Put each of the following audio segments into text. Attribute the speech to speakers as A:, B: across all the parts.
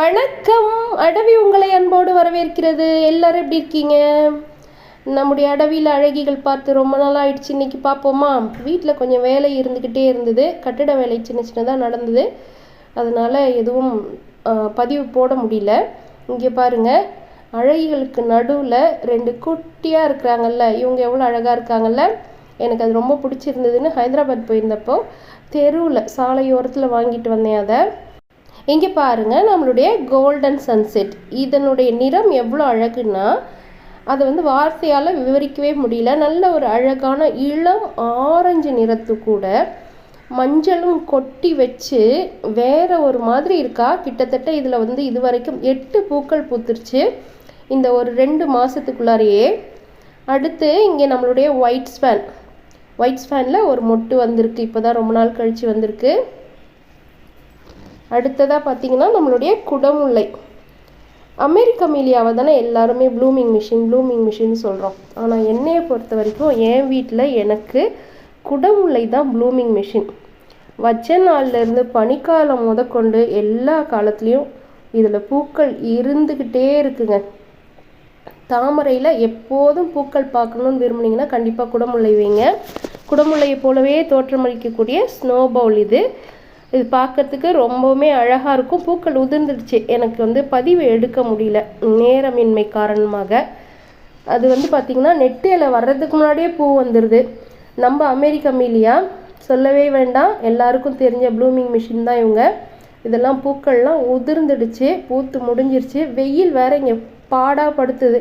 A: வணக்கம். அடவி உங்களை அன்போடு வரவேற்கிறது. எல்லாரும் எப்படி இருக்கீங்க? நம்முடைய அடவியில் அழகிகள் பார்த்து ரொம்ப நாள் ஆயிடுச்சு. இன்னைக்கு பார்ப்போமா? வீட்டில் கொஞ்சம் வேலை இருந்துக்கிட்டே இருந்தது. கட்டிட வேலை சின்ன சின்னதாக நடந்தது. அதனால் எதுவும் பதிவு போட முடியல. இங்கே பாருங்கள், அழகிகளுக்கு நடுவில் 2 குட்டியாக இருக்கிறாங்கல்ல, இவங்க எவ்வளோ அழகாக இருக்காங்கல்ல. எனக்கு அது ரொம்ப பிடிச்சிருந்ததுன்னு ஹைதராபாத் போயிருந்தப்போ தெருவில் சாலையோரத்தில் வாங்கிட்டு வந்தேன். அதை இங்கே பாருங்கள், நம்மளுடைய கோல்டன் சன்செட். இதனுடைய நிறம் எவ்வளோ அழகுன்னா அதை வார்த்தையால் விவரிக்கவே முடியல. நல்ல ஒரு அழகான இளம் ஆரஞ்சு நிறத்து கூட மஞ்சளும் கொட்டி வச்சு வேற ஒரு மாதிரி இருக்கா. கிட்டத்தட்ட இதில் இது வரைக்கும் 8 பூக்கள் பூத்துருச்சு இந்த ஒரு 2 மாதத்துக்குள்ளாரையே. அடுத்து இங்கே நம்மளுடைய ஒயிட் ஸ்பேனில் ஒரு மொட்டு வந்திருக்கு. இப்போ தான் ரொம்ப நாள் கழித்து வந்திருக்கு. அடுத்ததாக பார்த்தீங்கன்னா நம்மளுடைய குடமுல்லை. அமெரிக்க மீலியாவை தானே எல்லாருமே ப்ளூமிங் மிஷின் சொல்கிறோம். ஆனால் என்னையை பொறுத்த வரைக்கும் என் வீட்டில் எனக்கு குடமுல்லை தான் ப்ளூமிங் மிஷின். வச்ச நாள்லேருந்து பனிக்காலம் முதற்கொண்டு எல்லா காலத்துலேயும் இதில் பூக்கள் இருந்துக்கிட்டே இருக்குங்க. தாமரையில் எப்போதும் பூக்கள் பார்க்கணுன்னு விரும்புனீங்கன்னா கண்டிப்பாக குடமுல்லை வைங்க. குடமுல்லையை போலவே தோற்றமளிக்கக்கூடிய ஸ்னோ பவுல் இது பார்க்கறதுக்கு ரொம்பவுமே அழகாக இருக்கும். பூக்கள் உதிர்ந்துடுச்சு. எனக்கு பதிவு எடுக்க முடியல நேரமின்மை காரணமாக. அது பார்த்திங்கன்னா நெட்டில் வர்றதுக்கு முன்னாடியே பூ வந்துடுது. நம்ம அமெரிக்க மீலியா சொல்லவே வேண்டாம், எல்லாருக்கும் தெரிஞ்ச ப்ளூமிங் மிஷின் தான் இவங்க. இதெல்லாம் பூக்கள்லாம் உதிர்ந்துடுச்சு, பூத்து முடிஞ்சிருச்சு. வெயில் வேற இங்கே பாடாப்படுத்துது,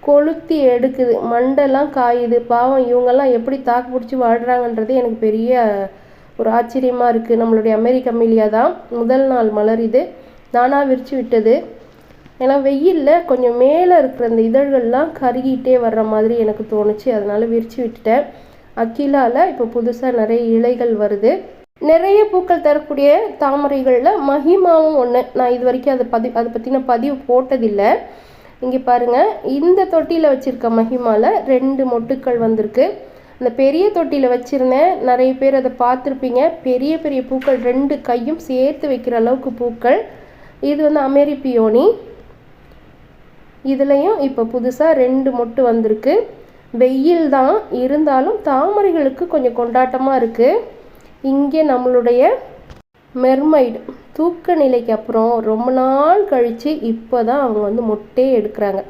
A: கொளுத்தி எடுக்குது, மண்டெல்லாம் காயுது. பாவம் இவங்கெல்லாம் எப்படி தாக்கு பிடிச்சி வாழ்கிறாங்கன்றது எனக்கு பெரிய ஒரு ஆச்சரியமாக இருக்குது. நம்மளுடைய அமெரிக்க மீலியா தான் முதல் நாள் மலர். இது நானாக விரித்து விட்டது. ஏன்னா வெயிலில் கொஞ்சம் மேலே இருக்கிற அந்த இதழ்கள்லாம் கருகிட்டே வர்ற மாதிரி எனக்கு தோணுச்சு. அதனால் விரித்து விட்டுட்டேன். அக்கிலாவில் இப்போ புதுசாக நிறைய இலைகள் வருது. நிறைய பூக்கள் தரக்கூடிய தாமரைகளில் மஹிமாவும் ஒன்று. நான் இது வரைக்கும் அதை பற்றின பதிவு போட்டதில்லை. இங்கே பாருங்கள், இந்த தொட்டியில் வச்சுருக்க மஹிமாவில் 2 மொட்டுக்கள் வந்திருக்கு. அந்த பெரிய தொட்டியில் வச்சுருந்தேன். நிறைய பேர் அதை பார்த்துருப்பீங்க. பெரிய பெரிய பூக்கள் 2 கையும் சேர்த்து வைக்கிற அளவுக்கு பூக்கள். இது அமெரிப்பியோனி. இதுலேயும் இப்போ புதுசாக 2 மொட்டு வந்திருக்கு. வெயில் தான் இருந்தாலும் தாமரைகளுக்கு கொஞ்சம் கொண்டாட்டமாக இருக்குது. இங்கே நம்மளுடைய மெர்மைடு தூக்க நிலைக்கு அப்புறம் ரொம்ப நாள் கழித்து இப்போ தான் அவங்க மொட்டே எடுக்கிறாங்க.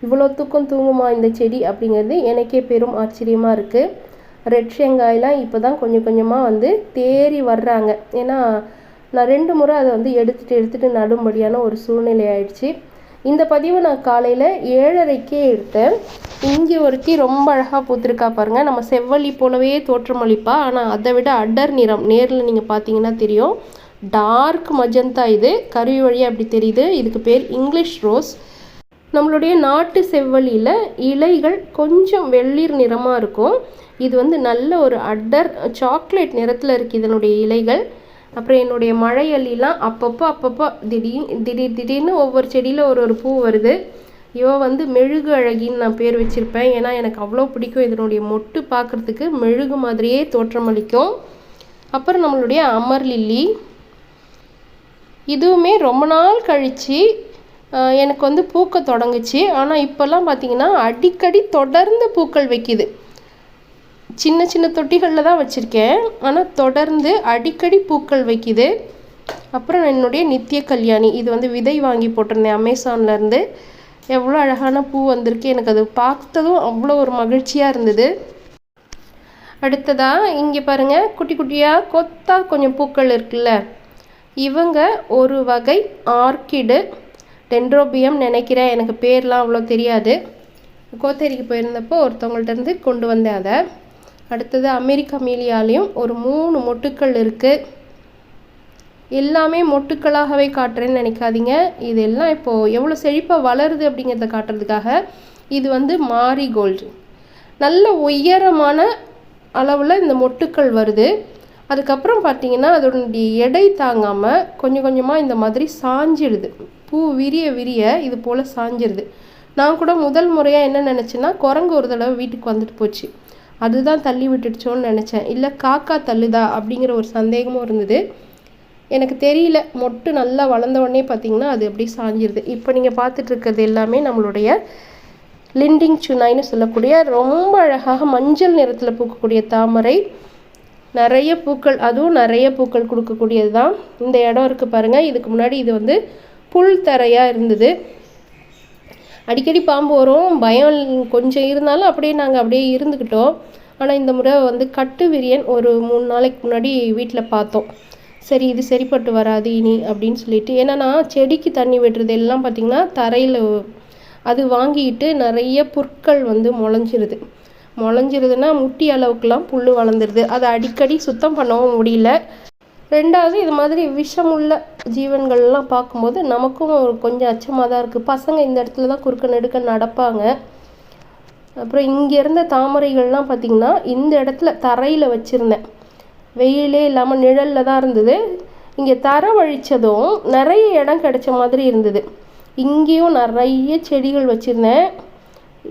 A: இவ்வளோ தூக்கம் தூங்குமா இந்த செடி அப்படிங்கிறது எனக்கே பெரும் ஆச்சரியமாக இருக்குது. ரெட் ஷெங்காயெலாம் இப்போ தான் கொஞ்சம் கொஞ்சமாக தேறி வர்றாங்க. ஏன்னா நான் 2 முறை அதை எடுத்துகிட்டு நடும்படியான ஒரு சூழ்நிலை ஆயிடுச்சு. இந்த பதிவை நான் காலையில் 7:30க்கே எடுத்தேன். இங்கே ஒருத்தி ரொம்ப அழகாக பூத்திருக்கா பாருங்கள். நம்ம செவ்வல்லி போலவே தோற்றமளிப்பா. ஆனால் அதை விட அடர் நிறம். நேரில் நீங்கள் பார்த்தீங்கன்னா தெரியும். Dark magenta. இது கருவி வழியாக அப்படி தெரியுது. இதுக்கு பேர் இங்கிலீஷ் ரோஸ். நம்மளுடைய நாட்டு செவ்வல்லியில் இலைகள் கொஞ்சம் வெள்ளீர் நிறமாக இருக்கும். இது நல்ல ஒரு அடர் சாக்லேட் நிறத்தில் இருக்குது இதனுடைய இலைகள். அப்புறம் என்னுடைய மழை அள்ளிலாம் அப்பப்போ திடீர்னு ஒவ்வொரு செடியில் ஒரு பூ வருது. இவ மெழுகு அழகின்னு நான் பேர் வச்சுருப்பேன். ஏன்னா எனக்கு அவ்வளோ பிடிக்கும். இதனுடைய மொட்டு பார்க்குறதுக்கு மெழுகு மாதிரியே தோற்றமளிக்கும். அப்புறம் நம்மளுடைய அமர் லில்லி. இதுவுமே ரொம்ப நாள் கழித்து எனக்கு பூக்க தொடங்குச்சு. ஆனால் இப்போல்லாம் பார்த்திங்கன்னா அடிக்கடி தொடர்ந்து பூக்கள் வைக்கிது. சின்ன சின்ன தொட்டிகளில் தான் வச்சுருக்கேன், ஆனால் தொடர்ந்து அடிக்கடி பூக்கள் வைக்கிது. அப்புறம் என்னுடைய நித்திய கல்யாணி. இது விதை வாங்கி போட்டிருந்தேன் அமேசான்லேருந்து. எவ்வளோ அழகான பூ வந்திருக்கு. எனக்கு அது பார்த்ததும் அவ்வளோ ஒரு மகிழ்ச்சியாக இருந்தது. அடுத்ததாக இங்கே பாருங்கள், குட்டி குட்டியாக கொத்தா கொஞ்சம் பூக்கள் இருக்குல்ல. இவங்க ஒரு வகை ஆர்க்கிடு, டென்ட்ரோபியம் நினைக்கிறேன். எனக்கு பேர்லாம் அவ்வளோ தெரியாது. கோத்தேரிக்கு போயிருந்தப்போ ஒருத்தவங்கள்ட்ட கொண்டு வந்தேன் அதை. அடுத்தது அமெரிக்க மீலியாலையும் ஒரு 3 மொட்டுக்கள் இருக்குது. எல்லாமே மொட்டுக்களாகவே காட்டுறேன்னு நினைக்காதீங்க. இதெல்லாம் இப்போது எவ்வளோ செழிப்பாக வளருது அப்படிங்கிறத காட்டுறதுக்காக. இது மாரிகோல்டு. நல்ல உயரமான அளவில் இந்த மொட்டுக்கள் வருது. அதுக்கப்புறம் பார்த்திங்கன்னா அதோடைய எடை தாங்காமல் கொஞ்சம் கொஞ்சமாக இந்த மாதிரி சாஞ்சிடுது. பூ விரிய இது போல் சாஞ்சிடுது. நான் கூட முதல் முறையாக என்ன நினச்சேன்னா, குரங்கு ஒரு தடவை வீட்டுக்கு வந்துட்டு போச்சு, அதுதான் தள்ளி விட்டுடுச்சோன்னு நினச்சேன். இல்லை காக்கா தள்ளுதா அப்படிங்கிற ஒரு சந்தேகமும் இருந்தது. எனக்கு தெரியல, மொட்டு நல்லா வளர்ந்த உடனே பார்த்திங்கன்னா அது அப்படி சாஞ்சிருது. இப்போ நீங்கள் பார்த்துட்ருக்கிறது எல்லாமே நம்மளுடைய லிண்டிங் சுனாய்னு சொல்லக்கூடிய ரொம்ப அழகாக மஞ்சள் நிறத்தில் பூக்கக்கூடிய தாமரை. நிறைய பூக்கள், அதுவும் நிறைய பூக்கள் கொடுக்கக்கூடியது தான். இந்த இடம் இருக்குது பாருங்கள். இதுக்கு முன்னாடி இது வந்து புல் தரையாக இருந்தது. அடிக்கடி பாம்பு வரும், பயம் கொஞ்சம் இருந்தாலும் அப்படியே நாங்கள் அப்படியே இருந்துக்கிட்டோம். ஆனால் இந்த முறை வந்து கட்டு விரியன் ஒரு 3 நாளைக்கு முன்னாடி வீட்டில் பார்த்தோம். சரி இது சரிப்பட்டு வராது இனி அப்படின்னு சொல்லிட்டு, ஏன்னா நான் செடிக்கு தண்ணி விடுறது எல்லாம் பார்த்திங்கன்னா தரையில் அது வாங்கிட்டு நிறைய புற்கள் வந்து முளைஞ்சிருதுன்னா முட்டி அளவுக்குலாம் புல் வளர்ந்துருது. அதை அடிக்கடி சுத்தம் பண்ணவும் முடியல. ரெண்டாவது இது மாதிரி விஷமுள்ள ஜீவன்கள்லாம் பார்க்கும்போது நமக்கும் கொஞ்சம் அச்சமாக தான் இருக்குது. பசங்க இந்த இடத்துல தான் குறுக்க நெடுக்க நடப்பாங்க. அப்புறம் இங்கே இருந்த தாமரைகள்லாம் பார்த்திங்கன்னா இந்த இடத்துல தரையில் வச்சுருந்தேன். வெயிலே இல்லாமல் நிழலில் தான் இருந்தது. இங்கே தரை வழித்ததும் நிறைய இடம் கிடைச்ச மாதிரி இருந்தது. இங்கேயும் நிறைய செடிகள் வச்சுருந்தேன்.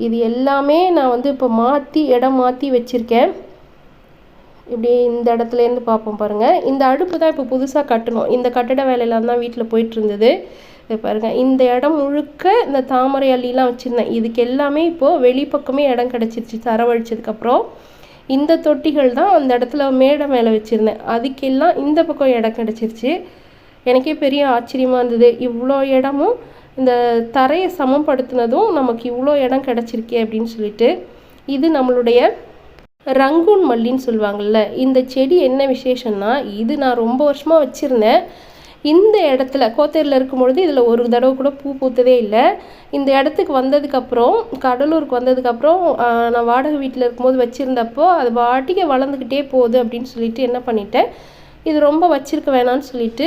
A: இது எல்லாமே நான் வந்து இப்போ இடம் மாற்றி வச்சுருக்கேன். இப்படி இந்த இடத்துலேருந்து பார்ப்போம் பாருங்கள். இந்த அடுப்பு தான் இப்போ புதுசாக கட்டணும். இந்த கட்டட வேலையெல்லாம் தான் வீட்டில் போயிட்டுருந்தது. பாருங்கள், இந்த இடம் முழுக்க இந்த தாமரை அள்ளிலாம் வச்சுருந்தேன். இதுக்கு எல்லாமே இப்போது வெளிப்பக்கமே இடம் கிடச்சிருச்சு தரவழிச்சதுக்கப்புறம். இந்த தொட்டிகள் தான் அந்த இடத்துல மேடை மேலே வச்சுருந்தேன். அதுக்கெல்லாம் இந்த பக்கம் இடம் கிடச்சிருச்சு. எனக்கே பெரிய ஆச்சரியமாக இருந்தது. இவ்வளோ இடமும் இந்த தரையை சமப்படுத்தினதும் நமக்கு இவ்வளோ இடம் கிடச்சிருக்கே அப்படின்னு சொல்லிட்டு. இது நம்மளுடைய ரங்கூன் மல்லின்னு சொல்லுவாங்கள்ல, இந்த செடி என்ன விசேஷம்னா, இது நான் ரொம்ப வருஷமாக வச்சுருந்தேன். இந்த இடத்துல கோத்தேரியில் இருக்கும்பொழுது இதில் ஒரு தடவை கூட பூ பூத்ததே இல்லை. இந்த இடத்துக்கு வந்ததுக்கப்புறம், கடலூருக்கு வந்ததுக்கப்புறம் நான் வாடகை வீட்டில் இருக்கும்போது வச்சுருந்தப்போ அது வாட்டிக்கு வளர்ந்துக்கிட்டே போகுது அப்படின்னு சொல்லிட்டு என்ன பண்ணிட்டேன், இது ரொம்ப வச்சுருக்க வேணான்னு சொல்லிட்டு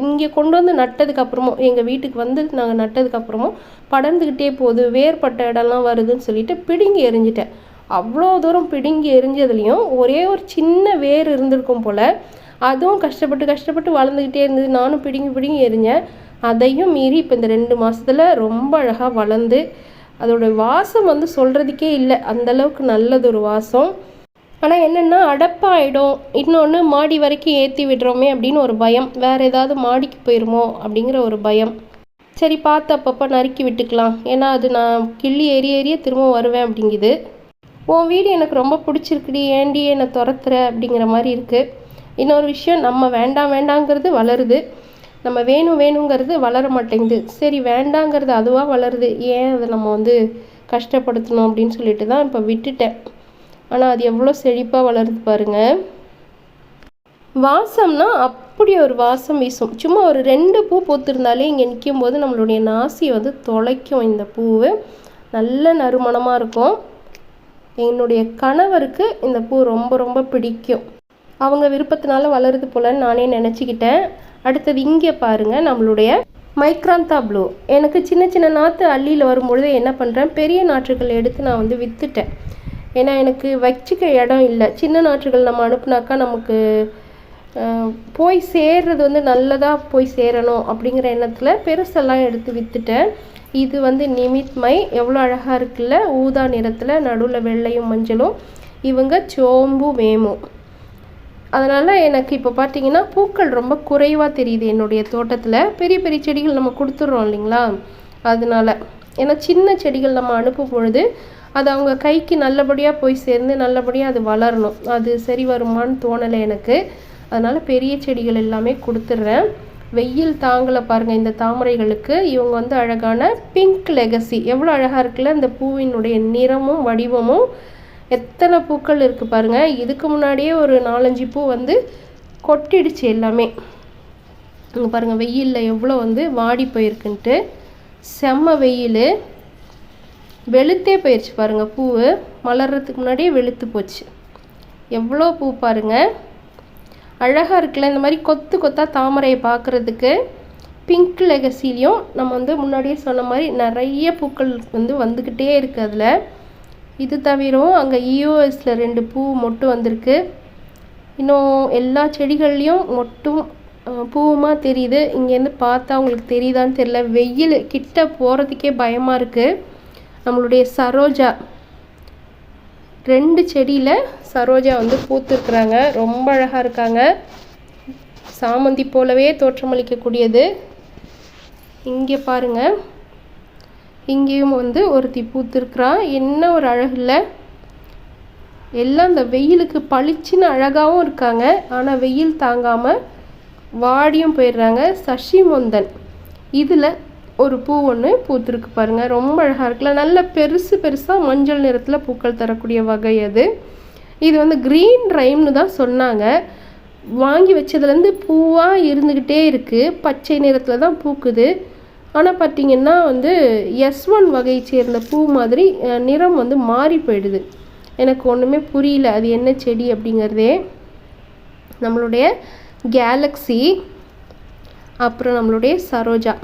A: இங்கே கொண்டு வந்து நட்டதுக்கப்புறமும், எங்கள் வீட்டுக்கு வந்து நாங்கள் நட்டதுக்கப்புறமும் படர்ந்துக்கிட்டே போகுது, வேர்பட்ட இடம்லாம் வருதுன்னு சொல்லிட்டு பிடுங்கி எறிஞ்சிட்டேன். அவ்வளோ தூரம் பிடுங்கி எரிஞ்சதுலேயும் ஒரே ஒரு சின்ன வேர் இருந்திருக்கும் போல். அதுவும் கஷ்டப்பட்டு வளர்ந்துக்கிட்டே இருந்தது. நானும் பிடுங்கி எரிஞ்சேன். அதையும் மீறி இப்போ இந்த 2 மாதத்தில் ரொம்ப அழகாக வளர்ந்து அதோட வாசம் வந்து சொல்கிறதுக்கே இல்லை, அந்தளவுக்கு நல்லது ஒரு வாசம். ஆனால் என்னென்னா அடப்பாயிடும், இன்னொன்று மாடி வரைக்கும் ஏற்றி விடுறோமே அப்படின்னு ஒரு பயம், வேறு ஏதாவது மாடிக்கு போயிடுமோ அப்படிங்கிற ஒரு பயம். சரி பார்த்து அப்பப்போ நறுக்கி விட்டுக்கலாம், ஏன்னா அது நான் கிள்ளி ஏறிய திரும்ப வருவேன் அப்படிங்குது. உன் வீடு எனக்கு ரொம்ப பிடிச்சிருக்குடி, ஏண்டி என்னை துரத்துற அப்படிங்கிற மாதிரி இருக்குது. இன்னொரு விஷயம், நம்ம வேண்டாங்கிறது வளருது, நம்ம வேணுங்கிறது வளர மாட்டேங்குது. சரி வேண்டாங்கிறது அதுவாக வளருது, ஏன் அதை நம்ம வந்து கஷ்டப்படுத்தணும் அப்படின்னு சொல்லிட்டு தான் இப்போ விட்டுட்டேன். ஆனால் அது எவ்வளோ செழிப்பாக வளருது பாருங்கள். வாசம்னா அப்படி ஒரு வாசம் வீசும். சும்மா ஒரு 2 பூ பூத்திருந்தாலே இங்கே நிற்கும் போது நம்மளுடைய நாசியை வந்து தொலைக்கும். இந்த பூவு நல்ல நறுமணமாக இருக்கும். என்னுடைய கணவருக்கு இந்த பூ ரொம்ப ரொம்ப பிடிக்கும். அவங்க விருப்பத்தினால வளருது போலன்னு நானே நினச்சிக்கிட்டேன். அடுத்தது இங்கே பாருங்கள், நம்மளுடைய மைக்ராந்தா ப்ளூ. எனக்கு சின்ன நாற்று அள்ளியில் வரும்பொழுது என்ன பண்ணுறேன், பெரிய நாற்றுகள் எடுத்து நான் வந்து விற்றுட்டேன். ஏன்னா எனக்கு வச்சுக்க இடம் இல்லை. சின்ன நாற்றுகள் நம்ம அனுப்புனாக்கா நமக்கு போய் சேர்றது வந்து நல்லதாக போய் சேரணும் அப்படிங்கிற எண்ணத்தில் பெருசெல்லாம் எடுத்து விற்றுட்டேன். இது வந்து நிமித்மை, எவ்வளோ அழகாக இருக்குல்ல, ஊதா நிறத்தில் நடுவில் வெள்ளையும் மஞ்சளும். இவங்க சோம்பு வேமு. அதனால் எனக்கு இப்போ பார்த்திங்கன்னா பூக்கள் ரொம்ப குறைவாக தெரியுது என்னுடைய தோட்டத்தில். பெரிய செடிகள் நம்ம கொடுத்துட்றோம் இல்லைங்களா, அதனால். ஏன்னா சின்ன செடிகள் நம்ம அனுப்பும் பொழுது அது அவங்க கைக்கு நல்லபடியாக போய் சேர்ந்து நல்லபடியாக அது வளரணும். அது சரி வருமானு தோணலை எனக்கு. அதனால் பெரிய செடிகள் எல்லாமே கொடுத்துட்றேன். வெயில் தாங்கலை பாருங்கள் இந்த தாமரைகளுக்கு. இவங்க வந்து அழகான பிங்க் லெகசி, எவ்வளோ அழகாக இருக்குல்ல இந்த பூவினுடைய நிறமும் வடிவமும். எத்தனை பூக்கள் இருக்குது பாருங்கள். இதுக்கு முன்னாடியே ஒரு 4-5 பூ வந்து கொட்டிடுச்சு எல்லாமே. இங்கே பாருங்கள் வெயிலில் எவ்வளோ வந்து வாடி போயிருக்குன்ட்டு. செம்ம வெயில், வெளுத்தே போயிடுச்சு பாருங்கள். பூ மலர்றதுக்கு முன்னாடியே வெளுத்து போச்சு. எவ்வளோ பூ பாருங்கள், அழகாக இருக்குல்ல. இந்த மாதிரி கொத்தாக தாமரையை பார்க்குறதுக்கு. பிங்க் லெகசிலையும் நம்ம வந்து முன்னாடியே சொன்ன மாதிரி நிறைய பூக்கள் வந்து வந்துக்கிட்டே இருக்குது அதில். இது தவிரவும் அங்கே EOSல 2 பூ மொட்டு வந்திருக்கு. இன்னும் எல்லா செடிகள்லேயும் மொட்டும் பூவுமாக தெரியுது. இங்கேருந்து பார்த்தா உங்களுக்கு தெரியுதான்னு தெரியல, வெயில் கிட்ட போகிறதுக்கே பயமாக இருக்குது. நம்மளுடைய சரோஜா 2 செடியில் சரோஜா வந்து பூத்துருக்குறாங்க, ரொம்ப அழகாக இருக்காங்க. சாமந்தி போலவே தோற்றமளிக்கக்கூடியது. இங்கே பாருங்கள், இங்கேயும் வந்து ஒருத்தி பூத்திருக்கிறா. என்ன ஒரு அழகு இல்லை? எல்லாம் இந்த வெயிலுக்கு பளிச்சுன்னு அழகாகவும் இருக்காங்க, ஆனால் வெயில் தாங்காமல் வாடியும் போயிடுறாங்க. சசிமொந்தன் இதில் ஒரு பூ ஒன்று பூத்திருக்கு பாருங்கள், ரொம்ப அழகாக இருக்குல்ல. நல்ல பெருசாக மஞ்சள் நிறத்தில் பூக்கள் தரக்கூடிய வகை அது. இது வந்து க்ரீன் ரைம்னு தான் சொன்னாங்க. வாங்கி வச்சதுலேருந்து பூவாக இருந்துக்கிட்டே இருக்குது, பச்சை நிறத்தில் தான் பூக்குது. ஆனால் பார்த்திங்கன்னா வந்து S1 வகையை சேர்ந்த பூ மாதிரி நிறம் வந்து மாறி போயிடுது. எனக்கு ஒன்றுமே புரியல அது என்ன செடி அப்படிங்கிறதே. நம்மளுடைய கேலக்ஸி, அப்புறம் நம்மளுடைய சரோஜா.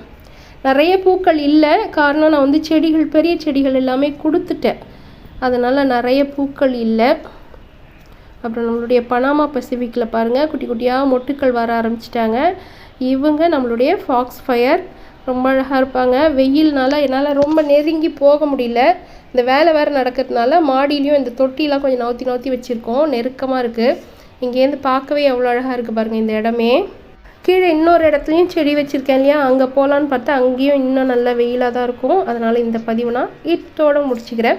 A: நிறைய பூக்கள் இல்லை, காரணம் நான் வந்து செடிகள் பெரிய செடிகள் எல்லாமே கொடுத்துட்டேன், அதனால் நிறைய பூக்கள் இல்லை. அப்புறம் நம்மளுடைய பனாமா பசிபிக்கில் பாருங்கள், குட்டி குட்டியாக மொட்டுக்கள் வர ஆரம்பிச்சிட்டாங்க. இவங்க நம்மளுடைய ஃபாக்ஸ் ஃபயர், ரொம்ப அழகாக இருப்பாங்க. வெயில்னால என்னால் ரொம்ப நெருங்கி போக முடியல, இந்த வேலை வேறு நடக்கிறதுனால மாடியிலையும் இந்த தொட்டிலாம் கொஞ்சம் நவுத்தி வச்சுருக்கோம், நெருக்கமாக இருக்குது. இங்கேருந்து பார்க்கவே எவ்வளோ அழகாக இருக்குது பாருங்கள் இந்த இடமே. கீழே இன்னொரு இடத்துலையும் செடி வச்சுருக்கேன் இல்லையா, அங்கே போகலான்னு பார்த்தா அங்கேயும் இன்னும் நல்ல வெயிலாக தான் இருக்கும். அதனால் இந்த பதிவு நான் இதோடு முடிச்சுக்கிறேன்.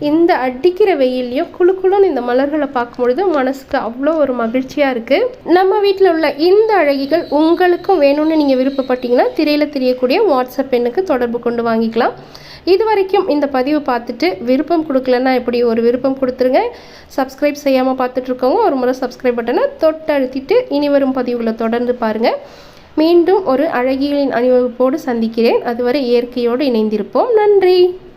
A: இந்த அடிக்கிற வெயிலையும் குளுக்குளுன்னு இந்த மலர்களை பார்க்கும்பொழுது மனசுக்கு அவ்வளோ ஒரு மகிழ்ச்சியாக இருக்குது. நம்ம வீட்டில் உள்ள இந்த அழகிகள் உங்களுக்கும் வேணும்னு நீங்கள் விருப்பப்பட்டீங்கன்னா திரையில் தெரியக்கூடிய வாட்ஸ்அப் எண்ணுக்கு தொடர்பு கொண்டு வாங்கிக்கலாம். இது வரைக்கும் இந்த பதிவு பார்த்துட்டு விருப்பம் கொடுக்கலன்னா எப்படி ஒரு விருப்பம் கொடுத்துருங்க. சப்ஸ்கிரைப் செய்யாமல் பார்த்துட்ருக்கவங்க ஒரு முறை சப்ஸ்கிரைப் பட்டனை தொட்டு அழுத்திட்டு இனி வரும் பதிவுகளை தொடர்ந்து பாருங்கள். மீண்டும் ஒரு அழகிகளின் அணிவகுப்போடு சந்திக்கிறேன். அதுவரை இயற்கையோடு இணைந்திருப்போம். நன்றி.